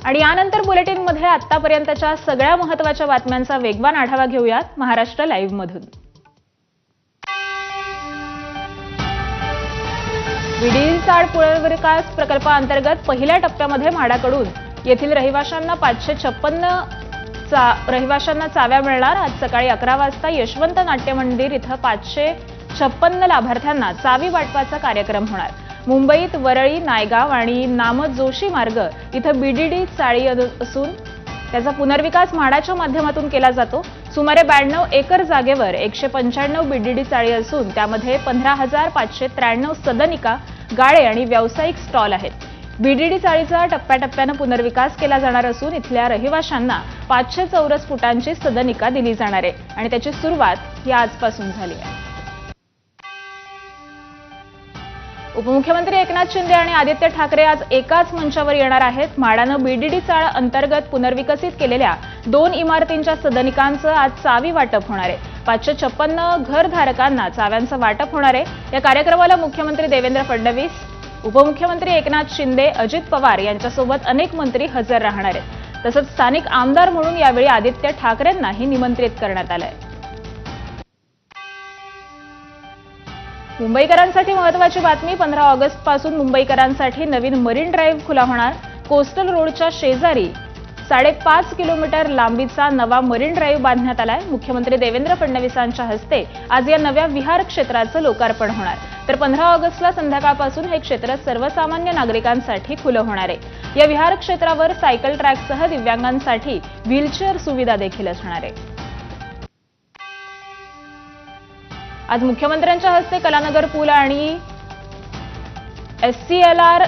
आणि यानंतर बुलेटिनमध्ये आतापर्यंतच्या सगळ्या महत्त्वाच्या बातम्यांचा वेगवान आढावा घेऊयात महाराष्ट्र लाईव्ह मधून। बीडीडी चाळ पुनर्विकास प्रकल्पाअंतर्गत पहिल्या टप्प्यामध्ये म्हाडाकडून येथील रहिवाशांना 556 रहिवाशांना चाव्या मिळणार। आज सकाळी 11 वाजता यशवंत नाट्य मंदिर इथं 556 लाभार्थ्यांना चावी वाटपाचा कार्यक्रम होणार। मुंबईत वरळी, नायगाव आणि नामजोशी मार्ग इथं बीडीडी चाळी असून त्याचा पुनर्विकास म्हाडाच्या माध्यमातून केला जातो। सुमारे 92 एकर जागेवर 195 बीडीडी चाळी असून त्यामध्ये 15,593 सदनिका, गाळे आणि व्यावसायिक स्टॉल आहेत। बीडीडी चाळीचा टप्प्याटप्प्याने पुनर्विकास केला जाणार असून इथल्या रहिवाशांना 500 चौरस फुटांची सदनिका दिली जाणार आहे आणि त्याची सुरुवात ही आजपासून झाली आहे। उपमुख्यमंत्री एकनाथ शिंदे आणि आदित्य ठाकरे आज एकाच मंचावर येणार आहेत। म्हाडानं बीडीडी चाळ अंतर्गत पुनर्विकसित केलेल्या 2 इमारतींच्या सदनिकांचं आज चावी वाटप होणार आहे। 556 घरधारकांना चाव्यांचं वाटप होणार आहे। या कार्यक्रमाला मुख्यमंत्री देवेंद्र फडणवीस, उपमुख्यमंत्री एकनाथ शिंदे, अजित पवार यांच्यासोबत अनेक मंत्री हजर राहणार आहेत। तसंच स्थानिक आमदार म्हणून यावेळी आदित्य ठाकरेंनाही निमंत्रित करण्यात आलंय। मुंबईकरांसाठी महत्त्वाची बातमी। 15 ऑगस्ट पासून मुंबईकरांसाठी नवीन मरीन ड्राईव्ह खुला होणार। कोस्टल रोडच्या शेजारी 5.5 किलोमीटर लांबीचा नवा मरीन ड्राईव्ह बांधण्यात आलाय। मुख्यमंत्री देवेंद्र फडणवीसांच्या हस्ते आज या नव्या विहार क्षेत्राचं लोकार्पण होणार। तर 15 ऑगस्टला संध्याकाळपासून हे क्षेत्र सर्वसामान्य नागरिकांसाठी खुलं होणार आहे। या विहार क्षेत्रावर सायकल ट्रॅकसह दिव्यांगांसाठी व्हीलचेअर सुविधा देखील असणार आहे। आज मुख्यमंत्र्यांच्या हस्ते कलानगर पूल आणि SCLR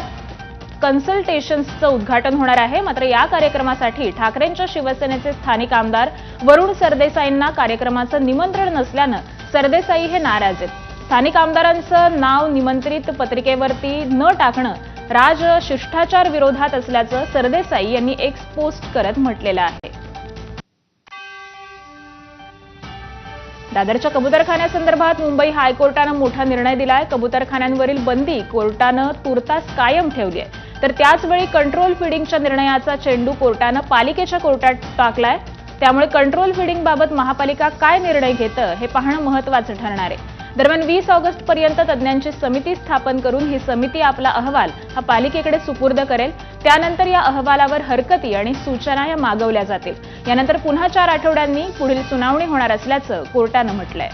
कन्सल्टेशन्सचं उद्घाटन होणार आहे। मात्र या कार्यक्रमासाठी ठाकरेंच्या शिवसेनेचे स्थानिक आमदार वरुण सरदेसाईंना कार्यक्रमाचं निमंत्रण नसल्यानं सरदेसाई हे नाराज आहेत। स्थानिक आमदारांचं नाव निमंत्रित पत्रिकेवरती न टाकणं राजशिष्टाचार विरोधात असल्याचं सरदेसाई यांनी एक्स पोस्ट करत म्हटलेलं आहे। दादरच्या कबूतरखान्यासंदर्भात मुंबई हायकोर्टानं मोठा निर्णय दिलाय। कबूतरखान्यांवरील बंदी कोर्टानं तुर्तास कायम ठेवली आहे। तर त्याचवेळी कंट्रोल फिडिंगच्या निर्णयाचा चेंडू कोर्टानं पालिकेच्या कोर्टात टाकलाय। त्यामुळे कंट्रोल फिडिंगबाबत महापालिका काय निर्णय घेतं हे पाहणं महत्त्वाचं ठरणार आहे। दरम्यान 20 ऑगस्ट पर्यंत तज्ज्ञांची समिती स्थापन करून ही समिती आपला अहवाल हा पालिकेकडे सुपूर्द करेल। त्यानंतर या अहवालावर हरकती आणि सूचना या मागवल्या जातील। यानंतर पुन्हा 4 आठवड्यांनी पुढील सुनावणी होणार असल्याचं कोर्टानं म्हटलंय।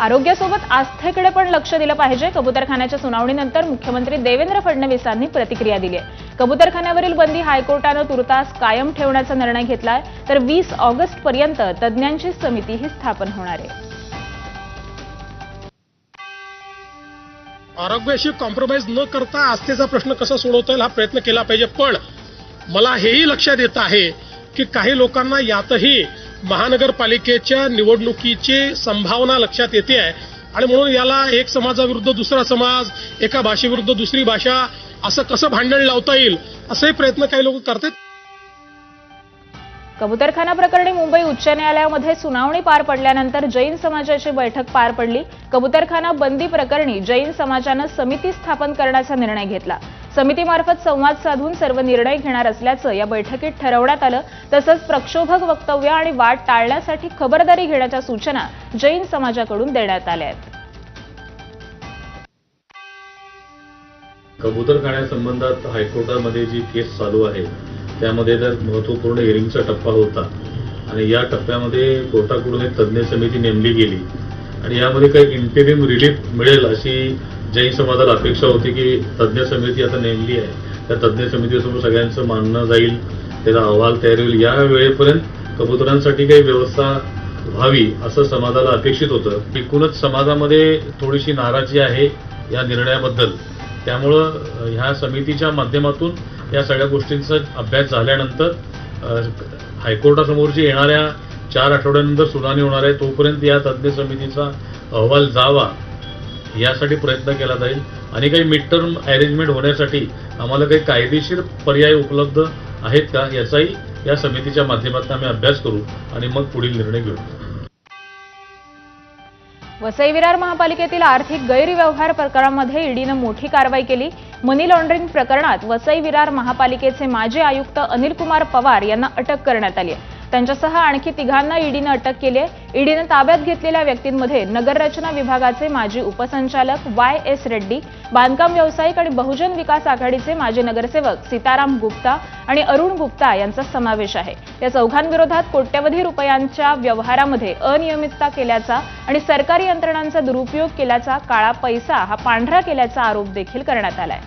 आरोग्यासोबत आस्थेकडे पण लक्ष दिलं पाहिजे। कबूतरखान्याच्या सुनावणीनंतर मुख्यमंत्री देवेंद्र फडणवीसांनी प्रतिक्रिया दिली आहे। कबूतरखान्यावरील बंदी हायकोर्टानं तुर्तास कायम ठेवण्याचा निर्णय घेतलाय। तर 20 ऑगस्ट पर्यंत तज्ज्ञांची समिती ही स्थापन होणार आहे। आरोग्याशी कॉम्प्रोमाइज न करता आस्थेचा प्रश्न कसा सोडवता येईल हा प्रयत्न केला पाहिजे। पण मला हेही लक्षात येत आहे की काही लोकांना यातही महानगरपालिकेच्या निवडणुकीची संभावना लक्षात येते आहे आणि म्हणून याला एक समाजाविरुद्ध दुसरा समाज, एका भाषेविरुद्ध दुसरी भाषा असं कसं भांडण लावता येईल असे प्रयत्न काही लोक करतात। कबूतरखाना प्रकरणी मुंबई उच्च न्यायालयामध्ये सुनावणी पार पडल्यानंतर जैन समाजाची बैठक पार पडली। कबूतरखाना बंदी प्रकरणी जैन समाजानं समिती स्थापन करण्याचा निर्णय घेतला। समितीमार्फत संवाद साधून सर्व निर्णय घेणार असल्याचं या बैठकीत ठरवण्यात आलं। तसंच प्रक्षोभक वक्तव्य आणि वाद टाळण्यासाठी खबरदारी घेण्याच्या सूचना जैन समाजाकडून देण्यात आल्या आहेत। कबूतरखान्यासंबंधात हायकोर्टामध्ये जी केस चालू आहे त्यामध्ये जर महत्त्वपूर्ण हिअरिंगचा टप्पा होता आणि या टप्प्यामध्ये कोर्टाकडून एक तज्ज्ञ समिती नेमली गेली आणि यामध्ये काही इंटेरिम रिलीफ मिळेल अशी जैन समाजाला अपेक्षा होती की तज्ज्ञ समिती आता नेमली आहे, त्या तज्ज्ञ समितीसमोर सगळ्यांचं मानणं जाईल, त्याचा अहवाल तयार होईल, या वेळेपर्यंत कबुतरांसाठी काही व्यवस्था व्हावी असं समाजाला अपेक्षित होतं। एकूणच समाजामध्ये थोडीशी नाराजी आहे या निर्णयाबद्दल। त्यामुळं ह्या समितीच्या माध्यमातून या सगळ्या गोष्टींचा अभ्यास झाल्यानंतर हायकोर्टासमोरची येणाऱ्या 4 आठवड्यानंतर सुनावणी होणार आहे, तोपर्यंत या तज्ज्ञ समितीचा अहवाल जावा यासाठी प्रयत्न केला जाईल आणि काही मिड टर्म अरेंजमेंट होण्यासाठी आम्हाला काही कायदेशीर पर्याय उपलब्ध आहेत का याचाही या समितीच्या माध्यमातून आम्ही अभ्यास करू आणि मग पुढील निर्णय घेऊ। वसई विरार महापालिकेतील आर्थिक गैरव्यवहार प्रकरणामध्ये ईडीनं मोठी कारवाई केली. मनी लॉन्ड्रिंग प्रकरणात वसई विरार महापालिकेचे माजी आयुक्त अनिल कुमार पवार यांना अटक करण्यात आली आहे. त्यांच्यासह आणखी तिघांना ईडीनं अटक केली आहे. ईडीनं ताब्यात घेतलेल्या व्यक्तींमध्ये नगररचना विभागाचे माजी उपसंचालक YS रेड्डी, बांधकाम व्यावसायिक आणि बहुजन विकास आघाडीचे माजी नगरसेवक सीताराम गुप्ता आणि अरुण गुप्ता यांचा समावेश आहे. या चौघांविरोधात कोट्यवधी रुपयांच्या व्यवहारामध्ये अनियमितता केल्याचा आणि सरकारी यंत्रणांचा दुरुपयोग केल्याचा, काळा पैसा हा पांढरा केल्याचा आरोप देखील करण्यात आलाय.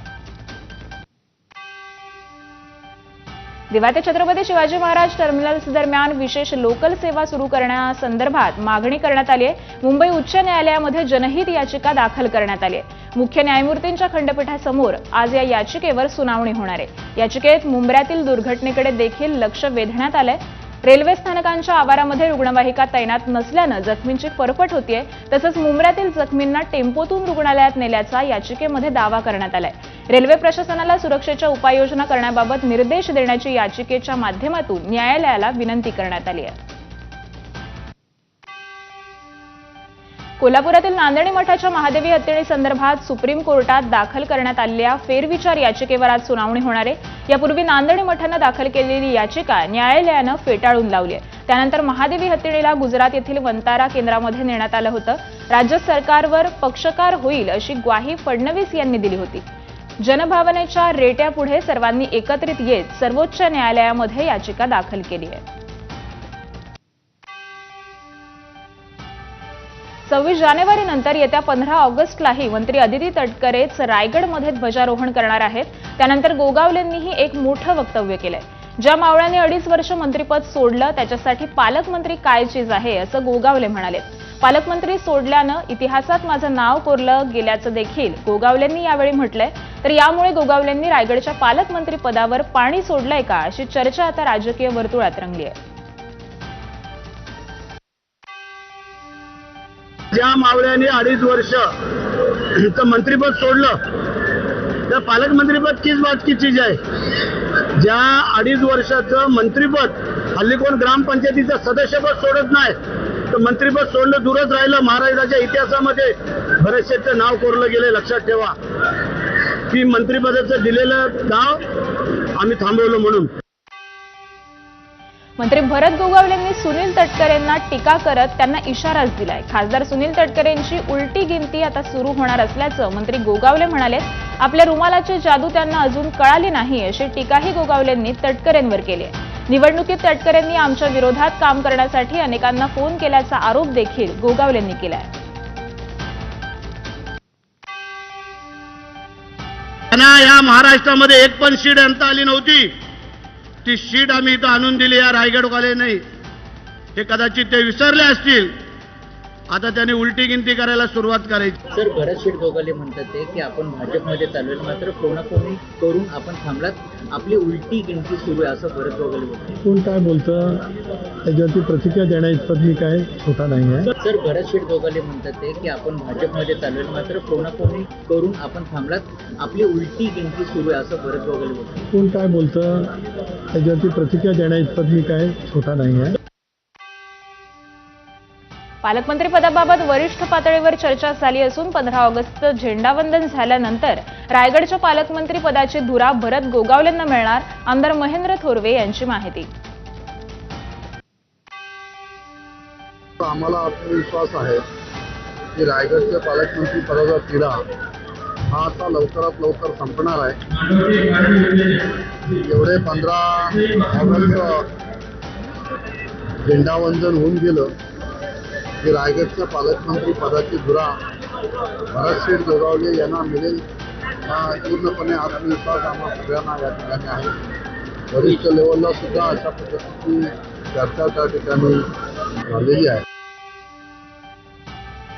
दिवा ते छत्रपती शिवाजी महाराज टर्मिनल्स दरम्यान विशेष लोकल सेवा सुरू करण्यासंदर्भात मागणी करण्यात आली आहे. मुंबई उच्च न्यायालयामध्ये जनहित याचिका दाखल करण्यात आली आहे. मुख्य न्यायमूर्तींच्या खंडपीठासमोर आज या याचिकेवर सुनावणी होणार आहे. याचिकेत मुंब्र्यातील दुर्घटनेकडे देखील लक्ष वेधण्यात आलंय. रेल्वे स्थानकांच्या आवारामध्ये रुग्णवाहिका तैनात नसल्यानं जखमींची फरफट होतीये. तसंच मुंब्र्यातील जखमींना टेम्पोतून रुग्णालयात नेल्याचा याचिकेमध्ये दावा करण्यात आलाय. रेल्वे प्रशासनाला सुरक्षेच्या उपाययोजना करण्याबाबत निर्देश देण्याची याचिकेच्या माध्यमातून न्यायालयाला विनंती करण्यात आली आहे. कोल्हापुरातील नांदणी मठाच्या महादेवी हत्येसंदर्भात सुप्रीम कोर्टात दाखल करण्यात आलेल्या फेरविचार याचिकेवर आज सुनावणी होणार आहे. यापूर्वी नांदणी मठानं दाखल केलेली याचिका न्यायालयानं फेटाळून लावली आहे. त्यानंतर महादेवी हत्येला गुजरात येथील वंतारा केंद्रामध्ये नेण्यात आलं होतं. राज्य सरकारवर पक्षकार होईल अशी ग्वाही फडणवीस यांनी दिली होती. जनभावनेच्या रेट्यापुढे सर्वांनी एकत्रित येत सर्वोच्च न्यायालयामध्ये याचिका दाखल केली आहे. 26 जानेवारीनंतर येत्या 15 ऑगस्टलाही मंत्री अदिती तटकरेच रायगडमध्ये ध्वजारोहण करणार आहेत. त्यानंतर गोगावलेंनीही एक मोठं वक्तव्य केलंय. ज्या मावळ्यांनी 2.5 वर्ष मंत्रिपद सोडलं त्याच्यासाठी पालकमंत्री काय चीज आहे असं गोगावले म्हणाले. पालकमंत्री सोडल्यानं इतिहासात माझं नाव कोरलं गेल्याचं देखील गोगावलेंनी यावेळी म्हटलंय. तर यामुळे गोगावलेंनी रायगडच्या पालकमंत्री पदावर पाणी सोडलंय का अशी चर्चा आता राजकीय वर्तुळात रंगली आहे. ज्या मावळ्यांनी 2.5 वर्ष मंत्रिपद सोडलं तर पालकमंत्रीपद किस बात की चीज आहे. ज्या 2.5 वर्षाचं मंत्रिपद हल्ली कोण ग्रामपंचायतीचं सदस्यपद सोडत नाही तर मंत्रिपद सोडणं दूरच राहिलं. महाराष्ट्राच्या इतिहासामध्ये बरेचसे नाव कोरलं गेले. लक्षात ठेवा की मंत्रिपदाचं दिलेलं नाव आम्ही थांबवलं म्हणून. मंत्री भरत गोगावलेंनी सुनील तटकरेंना टीका करत त्यांना इशाराच दिलाय. खासदार सुनील तटकरेंची उलटी गिनती आता सुरू होणार असल्याचं मंत्री गोगावले म्हणाले. आपल्या रुमालाची जादू त्यांना अजून कळाली नाही अशी टीकाही गोगावलेंनी तटकरेंवर केली आहे. निवडणुकीत तटकरेंनी आमच्या विरोधात काम करण्यासाठी अनेकांना फोन केल्याचा आरोप देखील गोगावलेंनी केलाय. या महाराष्ट्रामध्ये एक पण सीट आणता आली नव्हती. ती सीट आम्ही इथं आणून दिली या रायगडवाले नाही. हे कदाचित ते विसरले असतील. आता त्यांनी उलटी गिनती करायला सुरुवात करायची. सर, भरत शेठ गोगावले म्हणतात की आपण भाजपमध्ये चालू मात्र कोणाकोणी करून आपण थांबलात, आपली उलटी गिनती सुरू आहे असं भरत गोगावले म्हणतात. कोण काय बोलतं त्याच्यावरती प्रतिक्रिया देण्याइतपत मी काय छोटा नाही आहे. सर, भरत शेठ गोगावले म्हणतात की आपण भाजपमध्ये चालू मात्र कोणाकोणी करून आपण थांबलात, आपली उलटी गिनती सुरू आहे असं भरत गोगावले म्हणतात. कोण काय बोलतं त्याच्यावरती प्रतिक्रिया देण्याइतपत मी काय छोटा नाही आहे. पालकमंत्री पदाबाबत वरिष्ठ पातळीवर चर्चा झाली असून 15 ऑगस्ट झेंडावंदन झाल्यानंतर रायगडच्या पालकमंत्री पदाची धुरा भरत गोगावलेंना मिळणार, आमदार महेंद्र थोरवे यांची माहिती. आम्हाला आत्मविश्वास आहे की रायगडच्या पालकमंत्री पदाचा तिढा हा आता लवकरात लवकर संपणार आहे. एवढे 15 ऑगस्ट झेंडावंदन होऊन गेलं की रायगडच्या पालकमंत्री पदाची धुरा भरत शेठ गोगावले यांना मिळेल हा पूर्णपणे आत्मविश्वास आम्हा सगळ्यांना या ठिकाणी आहे. वरिष्ठ लेवलला सुद्धा अशा पद्धतीची चर्चा त्या ठिकाणी झालेली आहे.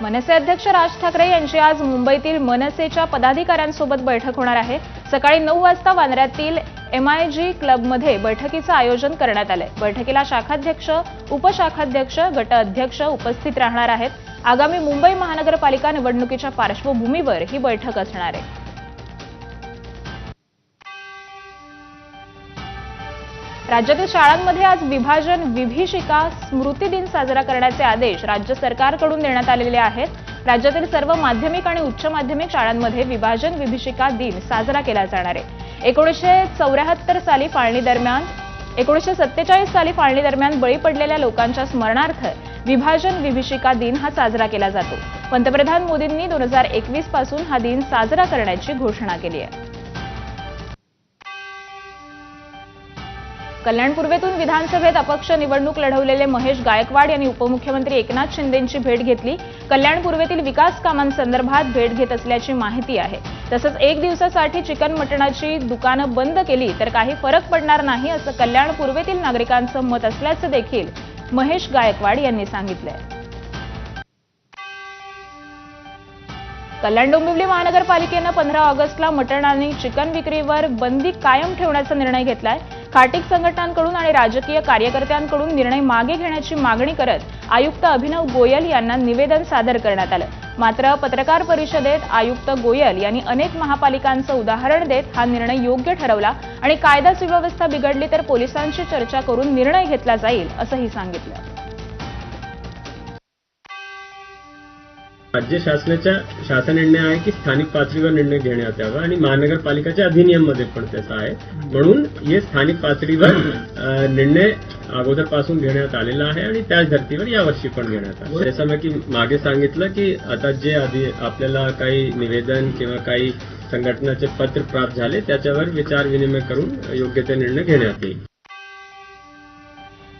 मनसे अध्यक्ष राज ठाकरे यांची आज मुंबईतील मनसेच्या पदाधिकाऱ्यांसोबत बैठक होणार आहे. सकाळी 9 वाजता वांद्र्यातील MIG क्लबमध्ये बैठकीचं आयोजन करण्यात आलंय. बैठकीला शाखाध्यक्ष, उपशाखाध्यक्ष, गट अध्यक्ष उपस्थित राहणार आहेत. आगामी मुंबई महानगरपालिका निवडणुकीच्या पार्श्वभूमीवर ही बैठक असणार आहे. राज्यातील शाळांमध्ये आज विभाजन विभीषिका स्मृती दिन साजरा करण्याचे आदेश राज्य सरकारकडून देण्यात आलेले आहेत. राज्यातील सर्व माध्यमिक आणि उच्च माध्यमिक शाळांमध्ये विभाजन विभीषिका दिन साजरा केला जाणार आहे. 1947 साली फाळणी दरम्यान बळी पडलेल्या लोकांच्या स्मरणार्थ विभाजन विभीषिका दिन हा साजरा केला जातो. पंतप्रधान मोदींनी 2021 पासून हा दिन साजरा करण्याची घोषणा केली आहे. कल्याण पूर्वेतून विधानसभेत अपक्ष निवडणूक लढवलेले महेश गायकवाड यांनी उपमुख्यमंत्री एकनाथ शिंदेंची भेट घेतली. कल्याण पूर्वेतील विकास कामांसंदर्भात भेट घेत असल्याची माहिती आहे. तसंच 1 दिवसासाठी चिकन मटणाची दुकानं बंद केली तर काही फरक पडणार नाही असं कल्याण पूर्वेतील नागरिकांचं मत असल्याचं देखील महेश गायकवाड यांनी सांगितलंय. कल्याण डोंबिवली महानगरपालिकेनं 15 ऑगस्टला मटण आणि चिकन विक्रीवर बंदी कायम ठेवण्याचा निर्णय घेतलाय. खाटीक संघटनांकडून आणि राजकीय कार्यकर्त्यांकडून निर्णय मागे घेण्याची मागणी करत आयुक्त अभिनव गोयल यांना निवेदन सादर करण्यात आलं. मात्र पत्रकार परिषदेत आयुक्त गोयल यांनी अनेक महापालिकांचं उदाहरण देत हा निर्णय योग्य ठरवला आणि कायदा सुव्यवस्था बिघडली तर पोलिसांशी चर्चा करून निर्णय घेतला जाईल असंही सांगितलं. राज्य शासन निर्णय आहे की स्थानिक पातळीवर निर्णय घेण्यात यावा आणि महानगरपालिकाच्या अधिनियममध्ये पण त्याचा आहे. म्हणून हे स्थानिक पातळीवर निर्णय अगोदरपासून घेण्यात आलेला आहे आणि त्याच धर्तीवर यावर्षी पण घेण्यात आला. जसं मी की मागे सांगितलं की आता जे आधी आपल्याला काही निवेदन किंवा काही संघटनाचे पत्र प्राप्त झाले त्याच्यावर विचार विनिमय करून योग्य ते निर्णय घेण्यात येईल.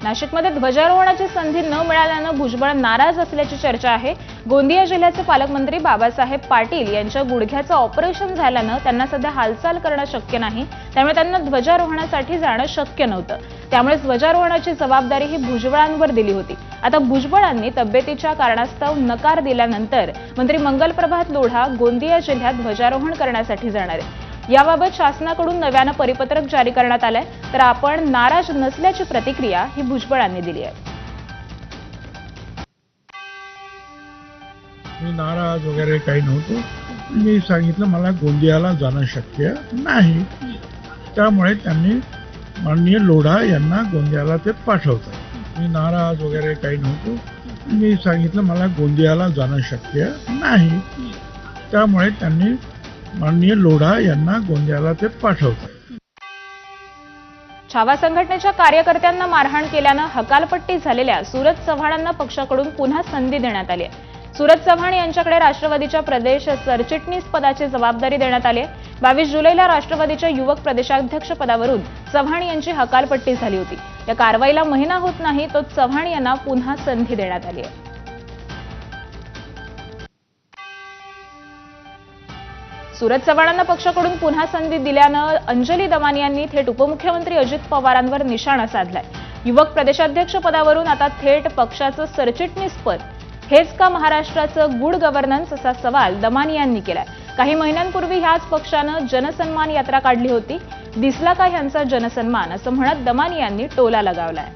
नाशिकमध्ये ध्वजारोहणाची संधी न मिळाल्यानं भुजबळ नाराज असल्याची चर्चा आहे. गोंदिया जिल्ह्याचे पालकमंत्री बाबासाहेब पाटील यांच्या गुडघ्याचं ऑपरेशन झाल्यानं त्यांना सध्या हालचाल करणं शक्य नाही. त्यामुळे त्यांना ध्वजारोहणासाठी जाणं शक्य नव्हतं. त्यामुळे ध्वजारोहणाची जबाबदारी ही भुजबळांवर दिली होती. आता भुजबळांनी तब्येतीच्या कारणास्तव नकार दिल्यानंतर मंत्री मंगलप्रभात लोढा गोंदिया जिल्ह्यात ध्वजारोहण करण्यासाठी जाणार आहेत. याबाबत शासनाकडून नव्यानं परिपत्रक जारी करण्यात आलंय. तर आपण नाराज नसल्याची प्रतिक्रिया ही भुजबळांनी दिली आहे. मी नाराज वगैरे काही नव्हतो. मी सांगितलं मला गोंदियाला जाणं शक्य नाही. त्यामुळे त्यांनी माननीय लोढा यांना गोंदियाला ते पाठवतात. मी नाराज वगैरे काही नव्हतो. मी सांगितलं मला गोंदियाला जाणं शक्य नाही. त्यामुळे त्यांनी माननीय लोढा यांना गोंदियाला ते पाठवतात. छावा संघटनेच्या कार्यकर्त्यांना मारहाण केल्यानं हकालपट्टी झालेल्या सूरज चव्हाणांना पक्षाकडून पुन्हा संधी देण्यात आली आहे. सूरज चव्हाण यांच्याकडे राष्ट्रवादीच्या प्रदेश सरचिटणीस पदाची जबाबदारी देण्यात आली आहे. 22 जुलैला राष्ट्रवादीच्या युवक प्रदेशाध्यक्ष पदावरून चव्हाण यांची हकालपट्टी झाली होती. या कारवाईला महिना होत नाही तो चव्हाण यांना पुन्हा संधी देण्यात आली आहे. सूरज चव्हाणांना पक्षाकडून पुन्हा संधी दिल्यानं अंजली दमानी यांनी थेट उपमुख्यमंत्री अजित पवारांवर निशाणा साधलाय. युवक प्रदेशाध्यक्ष पदावरून आता थेट पक्षाचं सरचिटणीस पद हेच का महाराष्ट्राचं गुड गव्हर्नन्स असा सवाल दमानी यांनी केलाय. काही महिन्यांपूर्वी ह्याच पक्षानं जनसन्मान यात्रा काढली होती. दिसला का ह्यांचा जनसन्मान असं म्हणत दमानी यांनी टोला लगावलाय.